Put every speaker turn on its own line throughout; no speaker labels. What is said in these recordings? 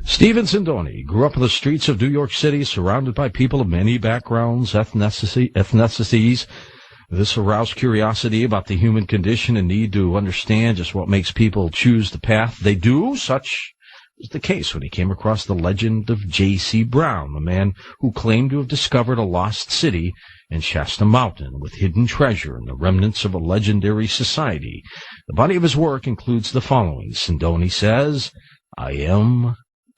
Stephen Sindoni grew up on the streets of New York City, surrounded by people of many backgrounds, ethnicities. This aroused curiosity about the human condition and need to understand just what makes people choose the path they do. Such was the case when he came across the legend of J.C. Brown, the man who claimed to have discovered a lost city in Shasta Mountain with hidden treasure and the remnants of a legendary society. The body of his work includes the following. Sindoni says,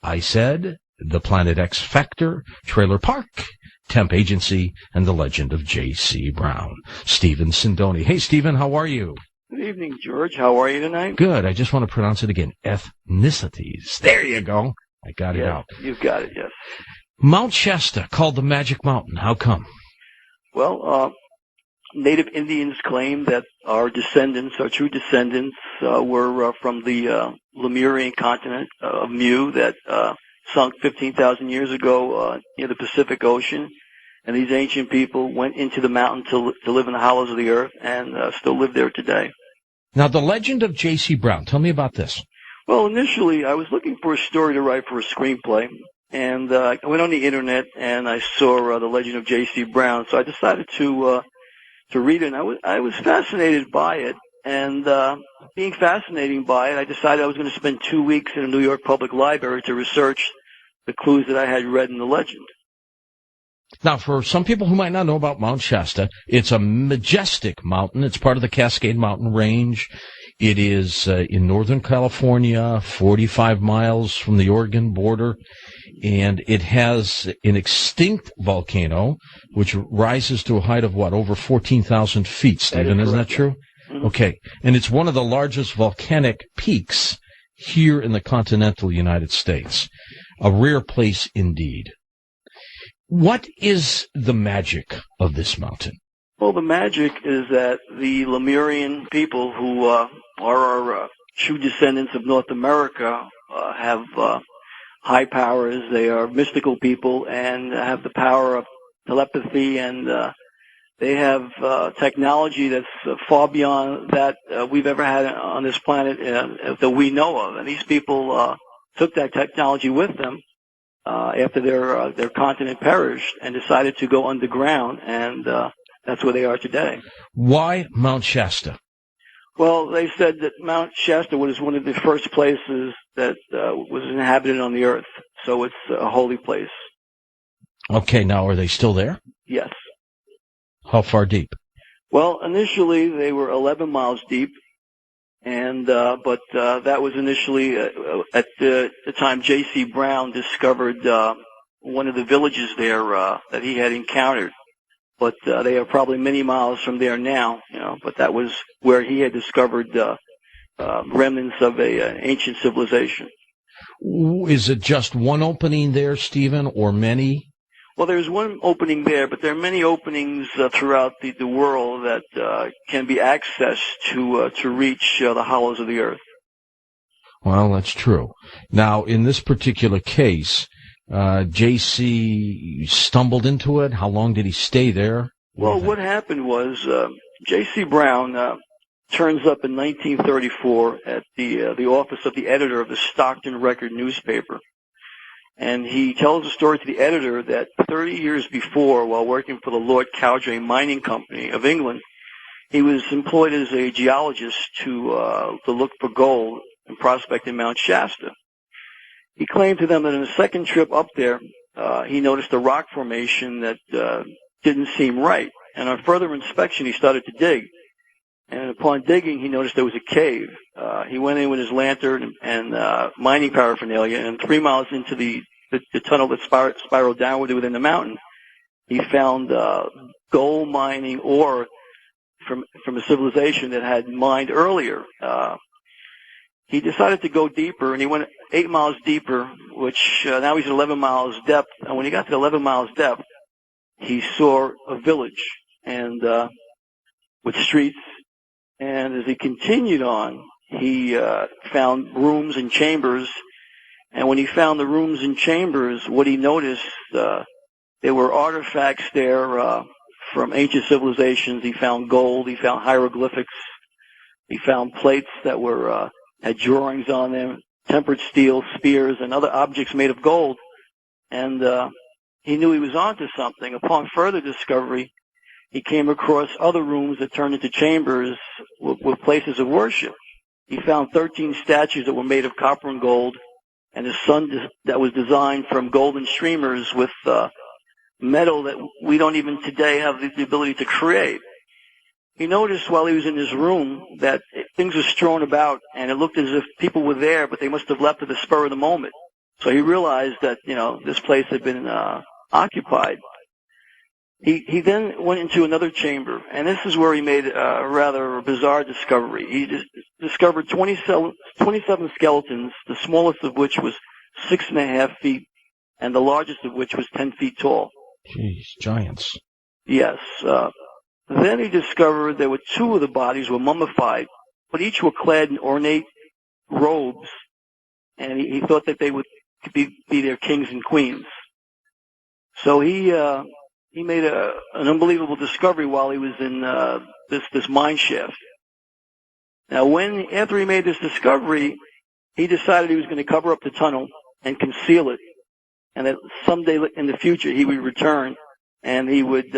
I said, The Planet X Factor, Trailer Park, Temp Agency, and the Legend of J.C. Brown. Stephen Sindoni. Hey, Stephen, how are you?
Good evening, George. How are you tonight?
Good. I just want to pronounce it again. Ethnicities. There you go. I got it out.
You've got it, yes.
Mount Shasta, called the Magic Mountain. How come?
Well, Native Indians claim that our true descendants, were from the Lemurian continent of Mu that sunk 15,000 years ago near the Pacific Ocean. And these ancient people went into the mountain to live in the hollows of the earth and still live there today.
Now, the legend of J.C. Brown. Tell me about this.
Well, initially, I was looking for a story to write for a screenplay. And I went on the Internet and I saw the legend of J.C. Brown. So I decided to read it. And I was fascinated by it. And being fascinated by it, I decided I was going to spend 2 weeks in a New York Public Library to research the clues that I had read in the legend.
Now, for some people who might not know about Mount Shasta, it's a majestic mountain. It's part of the Cascade Mountain Range. It is in Northern California, 45 miles from the Oregon border, and it has an extinct volcano, which rises to a height of, over 14,000 feet, Stephen? Isn't that true? Mm-hmm. Okay, and it's one of the largest volcanic peaks here in the continental United States. A rare place indeed. What is the magic of this mountain?
Well, the magic is that the Lemurian people, who are our true descendants of North America, have high powers. They are mystical people and have the power of telepathy, and they have technology that's far beyond that we've ever had on this planet that we know of. And these people took that technology with them after their continent perished and decided to go underground, and that's where they are today.
Why Mount Shasta?
Well, they said that Mount Shasta was one of the first places that was inhabited on the earth, so it's a holy place. Okay, now are they still there? Yes.
How far deep?
Well, initially they were 11 miles deep, and but that was initially at the time J.C. Brown discovered one of the villages there that he had encountered. But they are probably many miles from there now, but that was where he had discovered remnants of an ancient civilization.
Is it just one opening there, Stephen, or many?
Well, there's one opening there, but there are many openings throughout the world that can be accessed to reach the hollows of the earth.
Well, that's true. Now, in this particular case, J.C. stumbled into it. How long did he stay there?
Well, what happened was J.C. Brown turns up in 1934 at the office of the editor of the Stockton Record newspaper. And he tells a story to the editor that 30 years before, while working for the Lord Cowdray Mining Co. of England, he was employed as a geologist to look for gold and prospect in Mount Shasta. He claimed to them that in a second trip up there, he noticed a rock formation that didn't seem right. And on further inspection, he started to dig. And upon digging, he noticed there was a cave. He went in with his lantern and mining paraphernalia, and 3 miles into the tunnel that spiraled downward within the mountain, he found gold mining ore from a civilization that had mined earlier. He decided to go deeper, and he went 8 miles deeper, which now he's at 11 miles depth. And when he got to 11 miles depth, he saw a village and with streets. And as he continued on, he found rooms and chambers. And when he found the rooms and chambers, what he noticed, there were artifacts there from ancient civilizations. He found gold. He found hieroglyphics. He found plates that were had drawings on them. tempered steel, spears, and other objects made of gold. And he knew he was onto something. Upon further discovery, he came across other rooms that turned into chambers with places of worship. He found 13 statues that were made of copper and gold, and a sun that was designed from golden streamers with metal that we don't even today have the ability to create. He noticed while he was in his room that things were strewn about, and it looked as if people were there, but they must have left at the spur of the moment. So he realized that, this place had been occupied. He then went into another chamber, and this is where he made a rather bizarre discovery. He discovered 27 skeletons, the smallest of which was 6.5 feet, and the largest of which was 10 feet tall.
Jeez, giants.
Yes. Then he discovered there were 2 of the bodies were mummified, but each were clad in ornate robes, and he thought that they would be their kings and queens. So he made an unbelievable discovery while he was in this mine shaft. Now, after he made this discovery, he decided he was going to cover up the tunnel and conceal it, and that someday in the future he would return and he would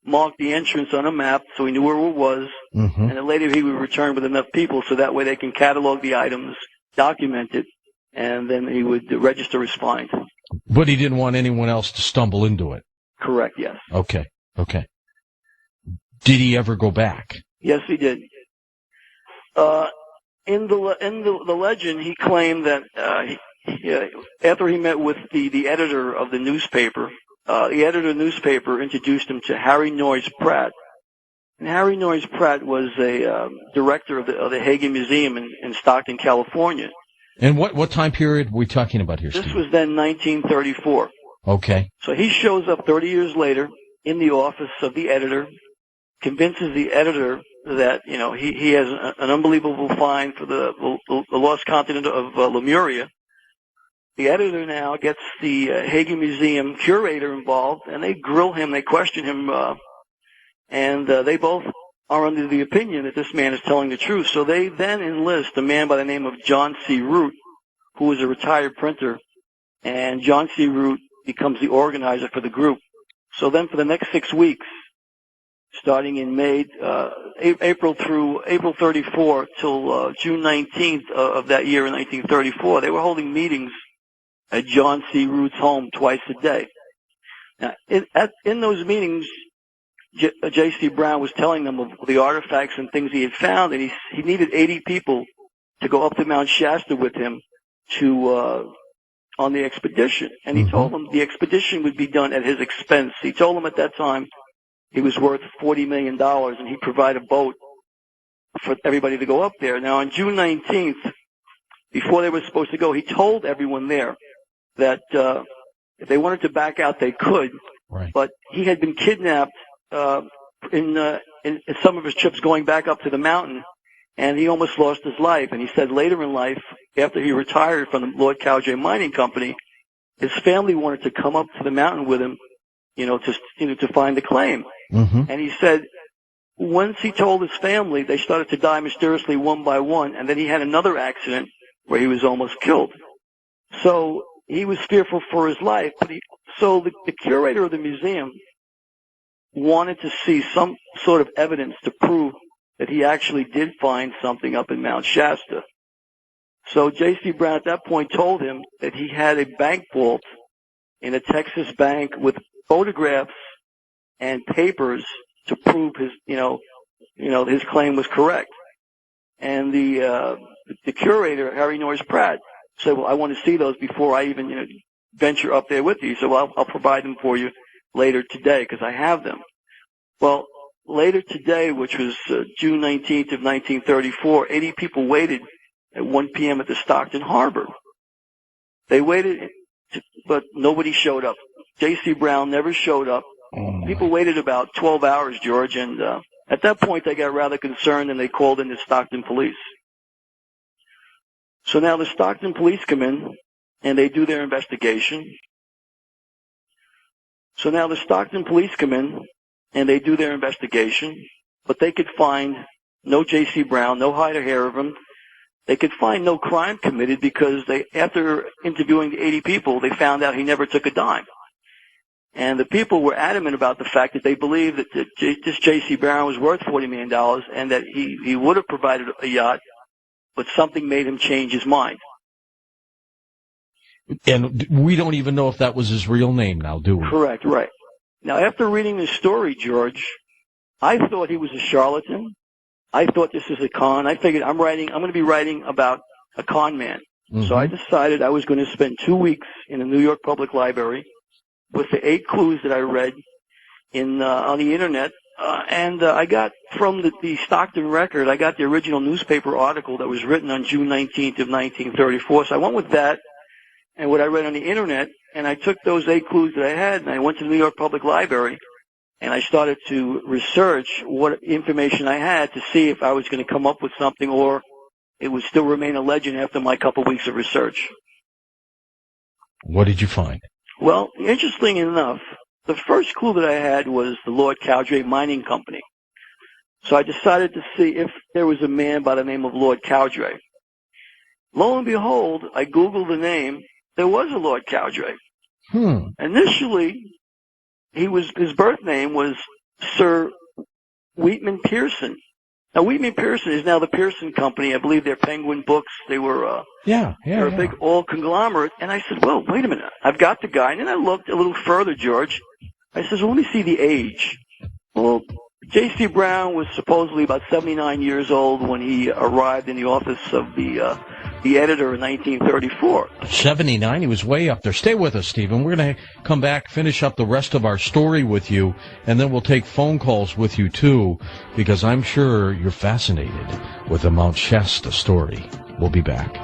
mark the entrance on a map so he knew where it was, and then later he would return with enough people so that way they can catalog the items, document it, and then he would register his find.
But he didn't want anyone else to stumble into it.
Correct, yes.
Okay. Did he ever go back?
Yes, he did. In the legend, he claimed that after he met with the editor of the newspaper, the editor of the newspaper introduced him to Harry Noyes Pratt. And Harry Noyes Pratt was a director of the Hagen Museum in Stockton, California.
And what time period are we talking about here, Steve?
This was then 1934.
Okay.
So he shows up 30 years later in the office of the editor, convinces the editor that, he has an unbelievable find for the lost continent of Lemuria. The editor now gets the Hagen Museum curator involved, and they grill him, they question him, and they both are under the opinion that this man is telling the truth. So they then enlist a man by the name of John C. Root, who was a retired printer, and John C. Root becomes the organizer for the group. So then for the next 6 weeks, starting in April 34 till June 19th of that year in 1934, they were holding meetings at John C. Root's home twice a day. Now, in those meetings, J.C. Brown was telling them of the artifacts and things he had found, and he needed 80 people to go up to Mount Shasta with him on the expedition. And he told them the expedition would be done at his expense. He told them at that time he was worth $40 million, and he'd provide a boat for everybody to go up there. Now, on June 19th, before they were supposed to go, he told everyone there that if they wanted to back out, they could.
Right. But
he had been kidnapped in some of his trips going back up to the mountain, and he almost lost his life. And he said later in life, after he retired from the Lord Cowdray Mining Company, his family wanted to come up to the mountain with him, to find the claim. And he said once he told his family, they started to die mysteriously one by one, and then he had another accident where he was almost killed. So he was fearful for his life. So the curator of the museum wanted to see some sort of evidence to prove that he actually did find something up in Mount Shasta. So J.C. Brown at that point told him that he had a bank vault in a Texas bank with photographs and papers to prove his claim was correct. And the curator, Harry Noyes Pratt, said, well, I want to see those before I even venture up there with you. So I'll provide them for you later today because I have them. Well, later today, which was June 19th of 1934, 80 people waited at 1 p.m. at the Stockton Harbor. They waited, but nobody showed up. J.C. Brown never showed up. People waited about 12 hours, George, and at that point they got rather concerned and they called in the Stockton police. So now the Stockton police come in and they do their investigation. But they could find no J.C. Brown, no hide or hair of him. they could find no crime committed because after interviewing the 80 people, they found out he never took a dime. And the people were adamant about the fact that they believed that this J.C. Brown was worth $40 million and that he would have provided a yacht, but something made him change his mind.
And we don't even know if that was his real name now, do we?
Correct, right. Now, after reading this story, George, I thought he was a charlatan. I thought this was a con. I figured I'm going to be writing about a con man. Mm-hmm. So I decided I was going to spend 2 weeks in the New York Public Library with the 8 clues that I read on the internet. And I got from the Stockton Record, I got the original newspaper article that was written on June 19th of 1934. So I went with that and what I read on the internet, and I took those 8 clues that I had, and I went to the New York Public Library, and I started to research what information I had to see if I was going to come up with something or it would still remain a legend after my couple weeks of research.
What did you find?
Well, interesting enough, the first clue that I had was the Lord Cowdray Mining Company. So I decided to see if there was a man by the name of Lord Cowdray. Lo and behold, I Googled the name. There was a Lord Cowdray. Initially, his birth name was Sir Wheatman Pearson. Now, Wheatman Pearson is now the Pearson Company. I believe they're Penguin Books. They were they're a big oil conglomerate. And I said, well, wait a minute. I've got the guy. And then I looked a little further, George. I said, well, let me see the age. Well, J.C. Brown was supposedly about 79 years old when he arrived in the office of the editor in 1934.
79? He was way up there. Stay with us, Stephen. We're going to come back, finish up the rest of our story with you, and then we'll take phone calls with you, too, because I'm sure you're fascinated with the Mount Shasta story. We'll be back.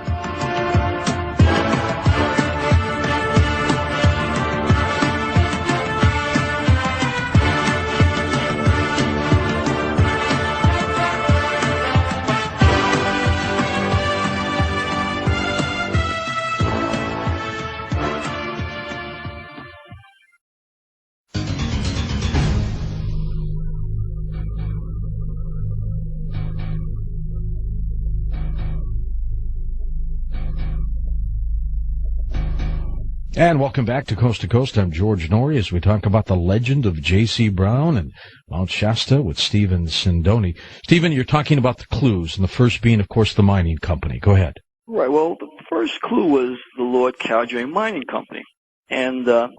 And welcome back to Coast to Coast. I'm George Norrie as we talk about the legend of J.C. Brown and Mount Shasta with Stephen Sindoni. Stephen, you're talking about the clues, and the first being, of course, the mining company. Go ahead.
Right. Well, the first clue was the Lord Cowdray Mining Company. And lo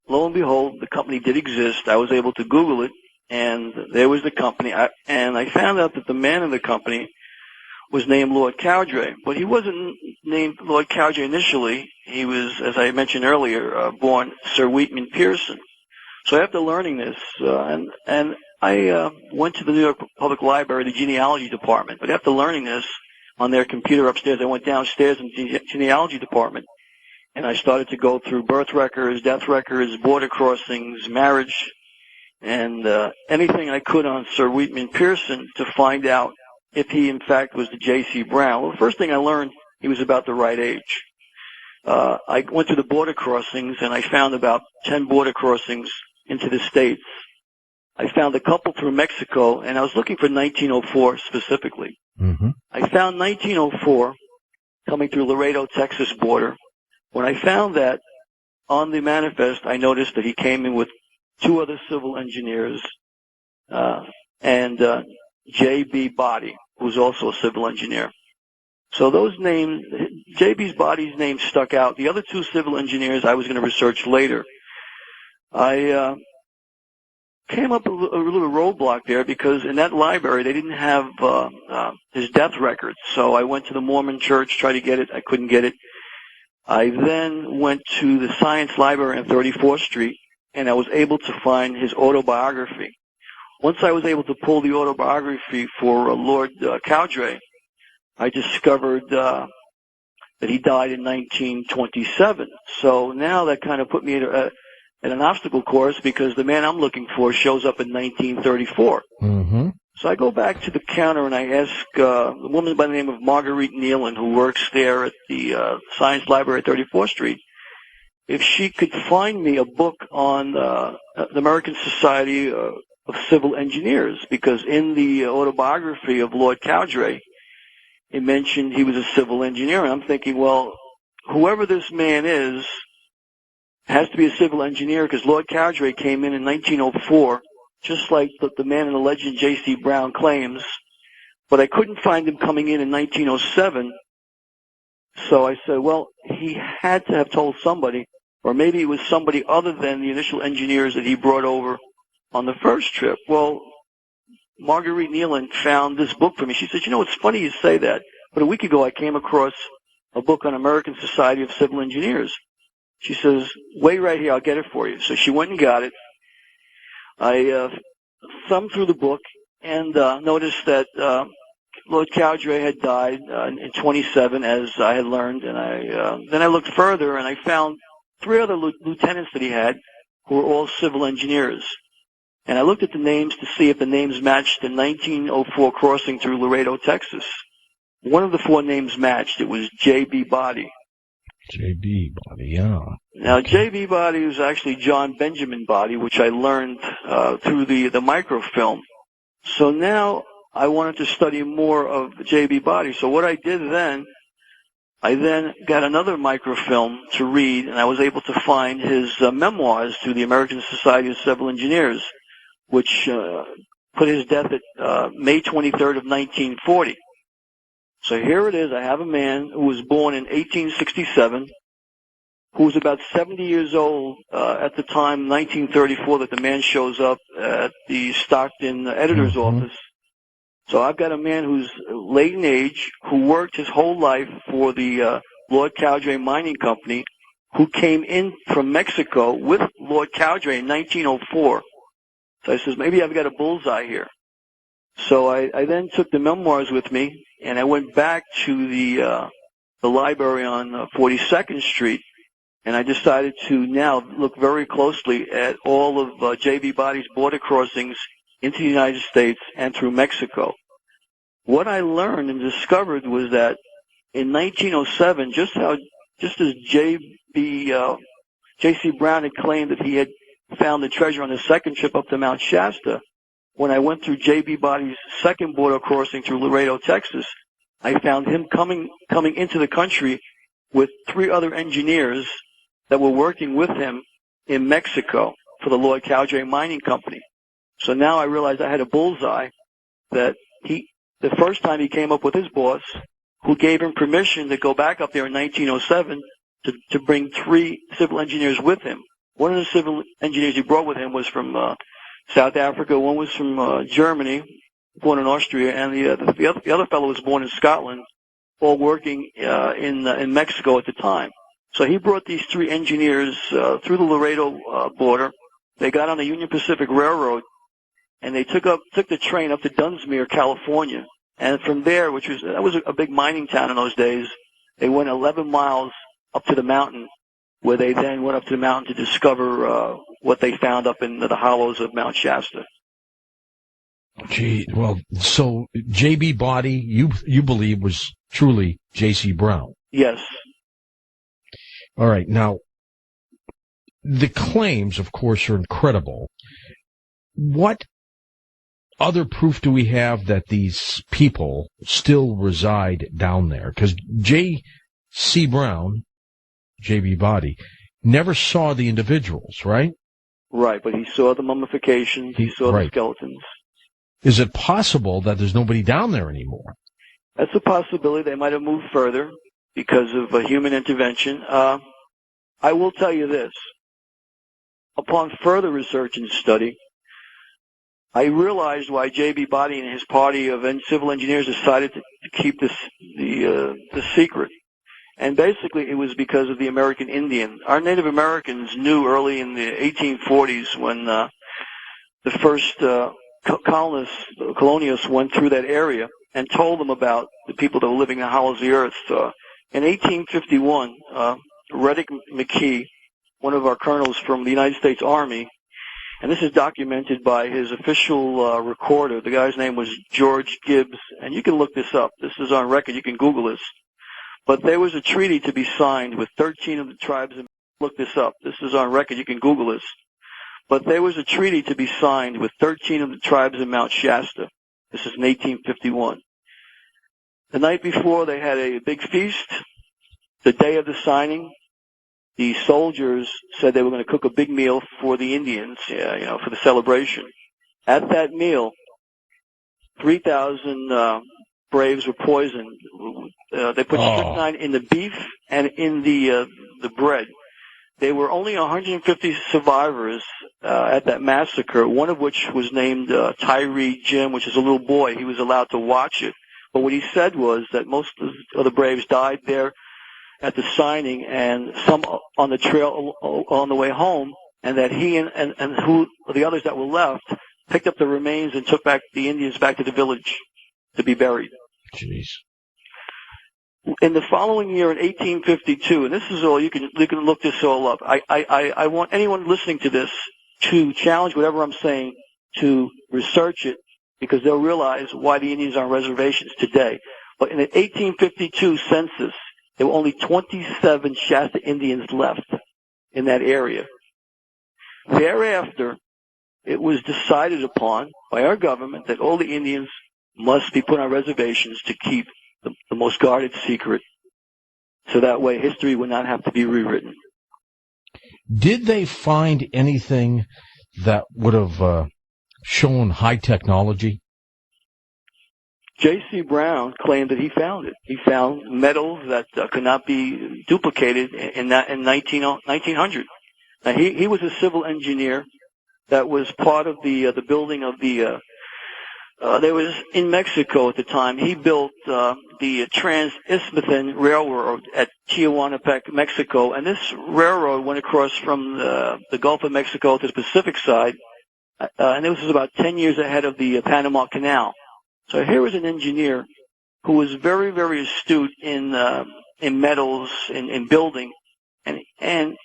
and behold, the company did exist. I was able to Google it, and there was the company. And I found out that the man of the company was named Lord Cowdray, but he wasn't named Lord Cowdray initially. He was, as I mentioned earlier, born Sir Wheatman Pearson. So after learning this, and I went to the New York Public Library, the genealogy department, but after learning this on their computer upstairs, I went downstairs in the genealogy department, and I started to go through birth records, death records, border crossings, marriage, and anything I could on Sir Wheatman Pearson to find out if he, in fact, was the J.C. Brown. Well, the first thing I learned, he was about the right age. I went to the border crossings, and I found about 10 border crossings into the States. I found a couple through Mexico, and I was looking for 1904 specifically. Mm-hmm. I found 1904 coming through Laredo, Texas border. When I found that on the manifest, I noticed that he came in with 2 other civil engineers and J.B. Body, who's also a civil engineer. So those names, J.B. Body's name stuck out. The other 2 civil engineers I was going to research later. I came up a little roadblock there because in that library they didn't have his death records. So I went to the Mormon church, tried to get it. I couldn't get it. I then went to the Science Library on 34th Street, and I was able to find his autobiography. Once I was able to pull the autobiography for Lord Cowdray, I discovered that he died in 1927. So now that kind of put me at an obstacle course because the man I'm looking for shows up in 1934. Mm-hmm. So I go back to the counter and I ask a woman by the name of Marguerite Nealon, who works there at the Science Library at 34th Street, if she could find me a book on the American Society of Civil Engineers, because in the autobiography of Lord Cowdray, it mentioned he was a civil engineer. And I'm thinking, well, whoever this man is has to be a civil engineer, because Lord Cowdray came in 1904, just like the man in the legend J.C. Brown claims. But I couldn't find him coming in 1907. So I said, well, he had to have told somebody, or maybe it was somebody other than the initial engineers that he brought over on the first trip. Well, Marguerite Nealon found this book for me. She said, you know, it's funny you say that, but a week ago I came across a book on American Society of Civil Engineers. She says, wait right here, I'll get it for you. So she went and got it. I thumbed through the book and noticed that Lord Cowdray had died in 27, as I had learned, and then I looked further and I found 3 other lieutenants that he had who were all civil engineers. And I looked at the names to see if the names matched the 1904 crossing through Laredo, Texas. One of the 4 names matched. It was J.B. Body.
J.B. Body, yeah.
Now, J.B. Body was actually John Benjamin Body, which I learned through the microfilm. So now I wanted to study more of J.B. Body. So what I did then, I then got another microfilm to read, and I was able to find his memoirs through the American Society of Civil Engineers, which put his death at May 23rd of 1940. So here it is. I have a man who was born in 1867, who was about 70 years old at the time, 1934, that the man shows up at the Stockton editor's office. So I've got a man who's late in age, who worked his whole life for the Lord Cowdray Mining Company, who came in from Mexico with Lord Cowdray in 1904. So I says, maybe I've got a bullseye here. So I then took the memoirs with me, and I went back to the library on 42nd Street, and I decided to now look very closely at all of J.B. Body's border crossings into the United States and through Mexico. What I learned and discovered was that in 1907, just as J.C. Brown had claimed that he had found the treasure on his second trip up to Mount Shasta, when I went through J.B. Body's second border crossing through Laredo, Texas, I found him coming into the country with 3 other engineers that were working with him in Mexico for the Lord Cowdray Mining Company. So now I realized I had a bullseye, that the first time he came up with his boss, who gave him permission to go back up there in 1907 to bring 3 civil engineers with him. One of the civil engineers he brought with him was from South Africa. One was from Germany, born in Austria, and the other fellow was born in Scotland, all working in Mexico at the time. So he brought these 3 engineers through the Laredo border. They got on the Union Pacific Railroad, and they took the train up to Dunsmuir, California. And from there, that was a big mining town in those days, they went 11 miles up to the mountain, where they then went up to the mountain to discover what they found up in the hollows of Mount Shasta.
Gee, well, so J.B. Body, you believe, was truly J.C. Brown?
Yes.
All right. Now, the claims, of course, are incredible. What other proof do we have that these people still reside down there? Because J.C. Brown, J.B. Body, never saw the individuals, right?
Right, but he saw the mummifications, he saw the skeletons.
Is it possible that there's nobody down there anymore?
That's a possibility. They might have moved further because of human intervention. I will tell you this. Upon further research and study, I realized why J.B. Body and his party of civil engineers decided to keep the secret. And basically, it was because of the American Indian. Our Native Americans knew early in the 1840s, when the first colonialists went through that area and told them about the people that were living in the hollows of the earth. In 1851, Reddick McKee, one of our colonels from the United States Army, and this is documented by his official recorder. The guy's name was George Gibbs, and you can look this up. This is on record. You can Google this. But there was a treaty to be signed with 13 of the tribes. Look this up. This is on record. You can Google this. But there was a treaty to be signed with 13 of the tribes in Mount Shasta. This is in 1851. The night before, they had a big feast. The day of the signing, the soldiers said they were going to cook a big meal for the Indians, for the celebration. At that meal, 3,000 braves were poisoned. They put strychnine in the beef and in the bread. There were only 150 survivors at that massacre, one of which was named Tyree Jim, which is a little boy. He was allowed to watch it. But what he said was that most of the braves died there at the signing, and some on the trail on the way home, and that he and who the others that were left picked up the remains and took back the Indians back to the village to be buried.
Jeez.
In the following year, in 1852, and this is all you can look this all up. I want anyone listening to this to challenge whatever I'm saying, to research it, because they'll realize why the Indians are on reservations today. But in the 1852 census, there were only 27 Shasta Indians left in that area. Thereafter, it was decided upon by our government that all the Indians must be put on reservations to keep the most guarded secret, so that way history would not have to be rewritten.
Did they find anything that would have shown high technology?
J.C. Brown claimed that he found it. He found metals that could not be duplicated in 1900. Now, he was a civil engineer that was part of the building of the. There was in Mexico at the time. He built the Trans-Isthmian Railroad at Tijuana, Mexico, and this railroad went across from the Gulf of Mexico to the Pacific side, and this was about 10 years ahead of the Panama Canal. So here was an engineer who was very, very astute in metals, in building, and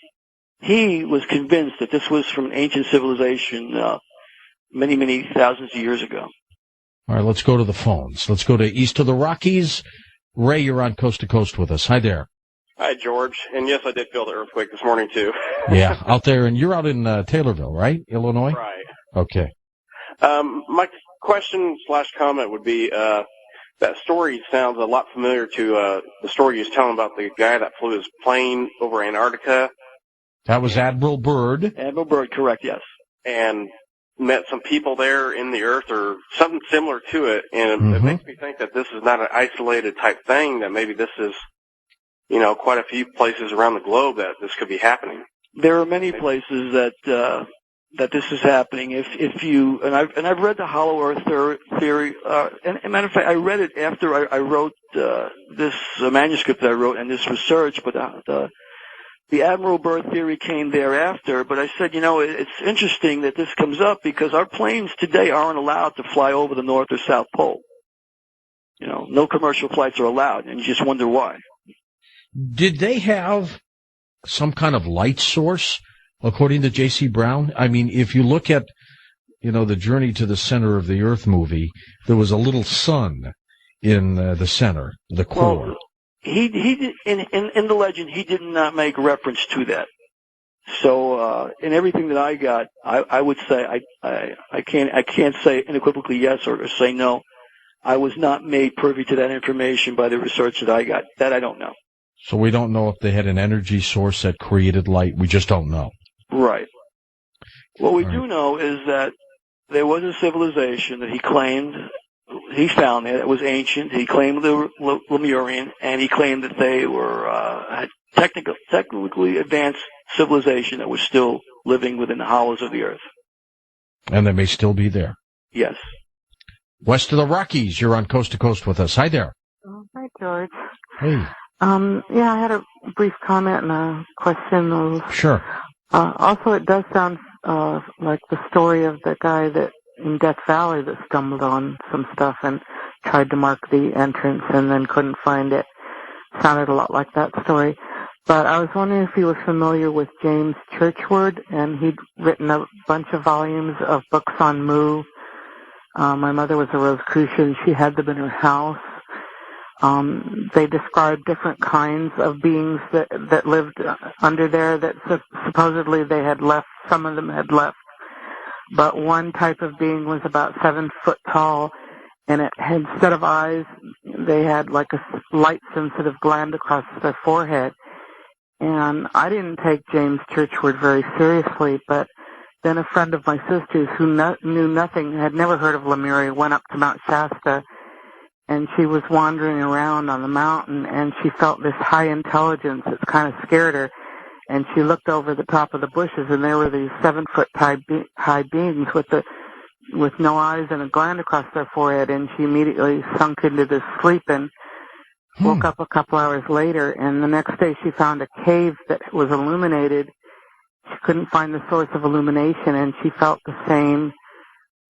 he was convinced that this was from an ancient civilization many, many thousands of years ago.
All right, let's go to the phones. Let's go to east of the Rockies. Ray, you're on Coast to Coast with us. Hi there.
Hi, George. And yes, I did feel the earthquake this morning, too.
Yeah, out there, and you're out in Taylorville, right? Illinois?
Right.
Okay.
My question/comment would be, that story sounds a lot familiar to the story you was telling about the guy that flew his plane over Antarctica.
That was Admiral Byrd.
Admiral Byrd, correct, yes.
And met some people there in the earth or something similar to it. And it makes me think that this is not an isolated type thing, that maybe this is, quite a few places around the globe that this could be happening.
There are many places that this is happening. If you and I've read the Hollow Earth theory. And as a matter of fact, I read it after I wrote this manuscript that I wrote and this research. But the Admiral Byrd theory came thereafter. But I said, it's interesting that this comes up because our planes today aren't allowed to fly over the North or South Pole. No commercial flights are allowed, and you just wonder why.
Did they have some kind of light source, according to J.C. Brown? I mean, if you look at, the Journey to the Center of the Earth movie, there was a little sun in the center, the core.
Well, he did, in the legend, he did not make reference to that. So in everything that I got, I would say I can't say unequivocally yes or say no. I was not made privy to that information by the research that I got. That I don't know.
So we don't know if they had an energy source that created light. We just don't know.
Right. What we do know is that there was a civilization that he claimed he found there that was ancient. He claimed the Lemurian, and he claimed that they were had technically advanced civilization that was still living within the hollows of the earth.
And they may still be there.
Yes.
West of the Rockies, you're on Coast to Coast with us. Hi there.
Oh, hi, George.
Hey.
I had a brief comment and a question.
Sure.
Also, it does sound like the story of the guy that in Death Valley that stumbled on some stuff and tried to mark the entrance and then couldn't find it. Sounded a lot like that story. But I was wondering if he was familiar with James Churchward, and he'd written a bunch of volumes of books on Mu. My mother was a Rosicrucian. She had them in her house. They described different kinds of beings that lived under there that supposedly they had left. Some of them had left. But one type of being was about 7 foot tall, and it had, instead of eyes, they had like a light-sensitive gland across their forehead. And I didn't take James Churchward very seriously, but then a friend of my sister's who knew nothing, had never heard of Lemuria, went up to Mount Shasta, and she was wandering around on the mountain, and she felt this high intelligence that kind of scared her. And she looked over the top of the bushes, and there were these 7-foot high beings with no eyes and a gland across their forehead, and she immediately sunk into this sleep and woke up a couple hours later, and the next day she found a cave that was illuminated. She couldn't find the source of illumination, and she felt the same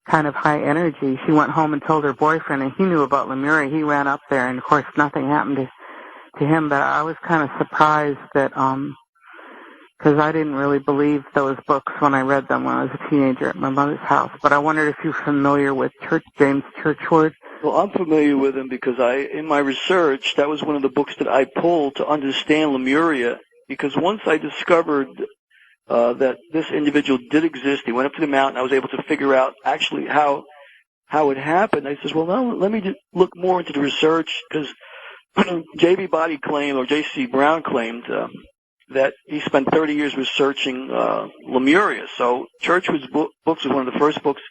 kind of high energy. She went home and told her boyfriend, and he knew about Lemuria. He ran up there, and of course nothing happened to him, but I was kind of surprised that, because I didn't really believe those books when I read them when I was a teenager at my mother's house. But I wondered if you're familiar with James Churchward.
Well, I'm familiar with him because in my research, that was one of the books that I pulled to understand Lemuria, because once I discovered that this individual did exist, he went up to the mountain, I was able to figure out actually how it happened. I says, well, now let me just look more into the research, because J.B. Body claimed, or J.C. Brown claimed, that he spent 30 years researching Lemuria. So Churchward's books was one of the first books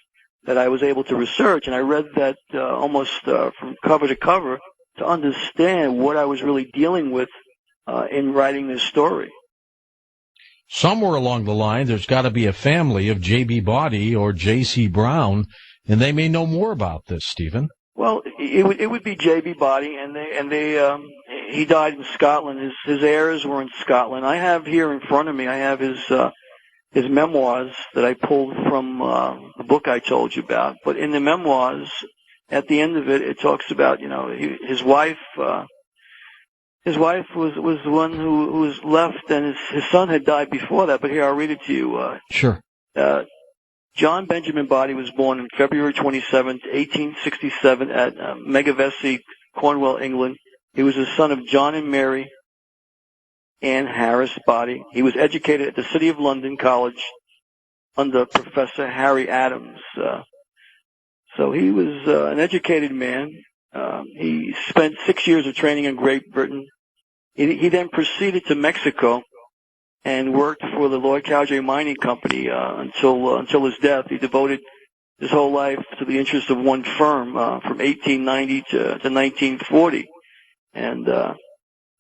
that I was able to research, and I read that almost from cover to cover to understand what I was really dealing with in writing this story.
Somewhere along the line, there's got to be a family of J.B. Body or J.C. Brown, and they may know more about this, Stephen.
Well, it would be J.B. Body, and he died in Scotland. His heirs were in Scotland. I have here in front of me, I have his memoirs that I pulled from the book I told you about. But in the memoirs, at the end of it, it talks about, his wife. His wife was the one who was left, and his son had died before that. But here, I'll read it to you.
Sure.
John Benjamin Body was born on February 27, 1867, at Megavesi, Cornwall, England. He was the son of John and Mary Ann Harris Body. He was educated at the City of London College under Professor Harry Adams. So he was an educated man. He spent 6 years of training in Great Britain. He then proceeded to Mexico and worked for the Lord Cowdray Mining Company until his death. He devoted his whole life to the interests of one firm from 1890 to 1940. And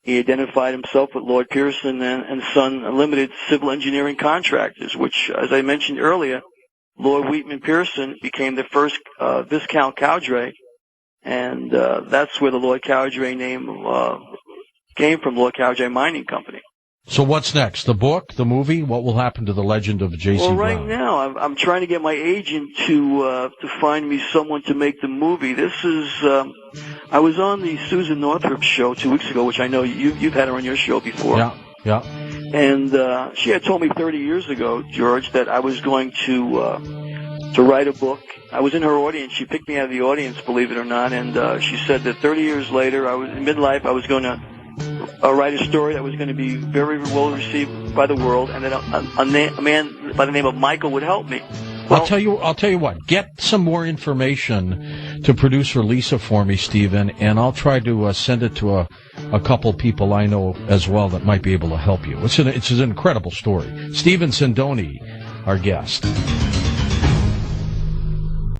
he identified himself with Lord Pearson and Son Limited Civil Engineering Contractors, which, as I mentioned earlier, Lord Wheatman Pearson became the first Viscount Cowdray, and that's where the Lord Cowdray name came from, Lord Cowdray Mining Company.
So what's next? The book, the movie? What will happen to the legend of J.C. Brown?
Well, right now, I'm trying to get my agent to find me someone to make the movie. This is, I was on the Susan Northrup show 2 weeks ago, which I know you've had her on your show before.
Yeah.
And she had told me 30 years ago, George, that I was going to write a book. I was in her audience. She picked me out of the audience, believe it or not, and she said that 30 years later, I was in midlife, I was going to write a story that was going to be very well received by the world, and that a man by the name of Michael would help me. Well,
I'll tell you what. Get some more information to producer Lisa for me, Stephen, and I'll try to send it to a couple people I know as well that might be able to help you. It's an incredible story. Stephen Sindoni, our guest.